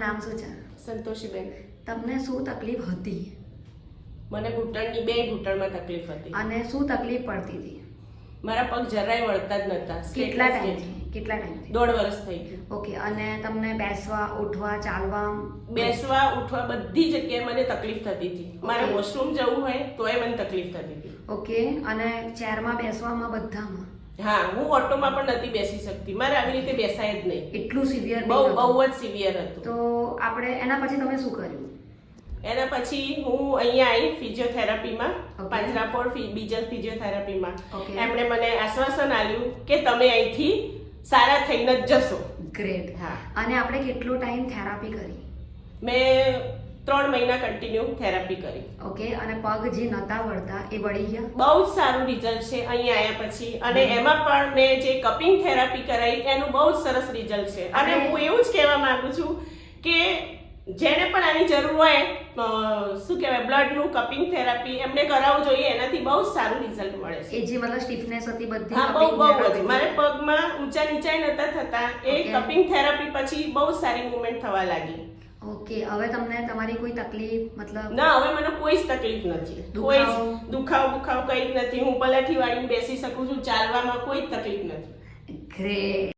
નામ શું છે? સંતોષીબેન. તમને શું તકલીફ હતી મને ઘૂંટણની બે ઘૂંટણમાં તકલીફ હતી અને શું તકલીફ પડતી હતી? મારા પગ જરાય વળતા જ નતા. કેટલા ટાઈમથી? 1.5 વર્ષ થઈ ગયું. ઓકે. અને તમને બેસવા, ઉઠવા, ચાલવા? બેસવા ઉઠવા બધી જગ્યાએ મને તકલીફ થતી હતી. મારે Okay. વોશરૂમ જવું હોય તોય મને તકલીફ થતી હતી. ઓકે. અને ચેરમાં બેસવામાં બધામાં? હા, હું ઓટોમાં પણ નથી બેસી શકતી. મારે આવી રીતે બેસાય જ નહીં. એટલું સિવિયર? બહુ જ સિવિયર હતું. તો આપણે એના પછી તમે શું કર્યું? એના પછી હું અહીંયા આવી ફિઝિયોથેરાપીમાં, Okay. પાંજરાપોળ બીજલ ફિઝિયોથેરાપીમાં. Okay. એમણે મને આશ્વાસન આપ્યું કે તમે અહીંથી સારા થઈને જ જશો. ગ્રેટ. હા. અને આપણે કેટલો ટાઈમ થેરાપી કરી? મેં 3 મહિના કન્ટિન્યુ થેરાપી કરી. ઓકે. અને પગ જે નતા વળતા એ વળી ગયા? બહુ જ સારું રિઝલ્ટ છે અહીંયા આવ્યા પછી. અને એમાં પણ મેં જે કપિંગ થેરાપી કરાવી એનું બહુ જ સરસ રિઝલ્ટ છે. અને હું એવું જ કહેવા માંગુ છું કે જેને પણ આની જરૂર હોય શું કહેવાય બ્લડનું કપિંગ થેરાપી એમને કરાવવું જોઈએ. એનાથી બહુ જ સારું રિઝલ્ટ મળે છે. એ જે મતલબ સ્ટીફનેસ હતી બધી? હા, બહુ જ. મારે પગમાં ઊંચા નીચાઈ નતા થતા. એ Okay. કપિંગ થેરાપી પછી બહુ જ સારી મૂવમેન્ટ થવા લાગી. ઓકે. હવે તમને તમારી કોઈ તકલીફ મતલબ? ના, હવે મને કોઈ જ તકલીફ નથી. કોઈ જ દુખાવો કંઈ જ નથી. હું પલાઠી વાળીને બેસી શકું છું. ચાલવામાં કોઈ જ તકલીફ નથી. ગ્રેટ.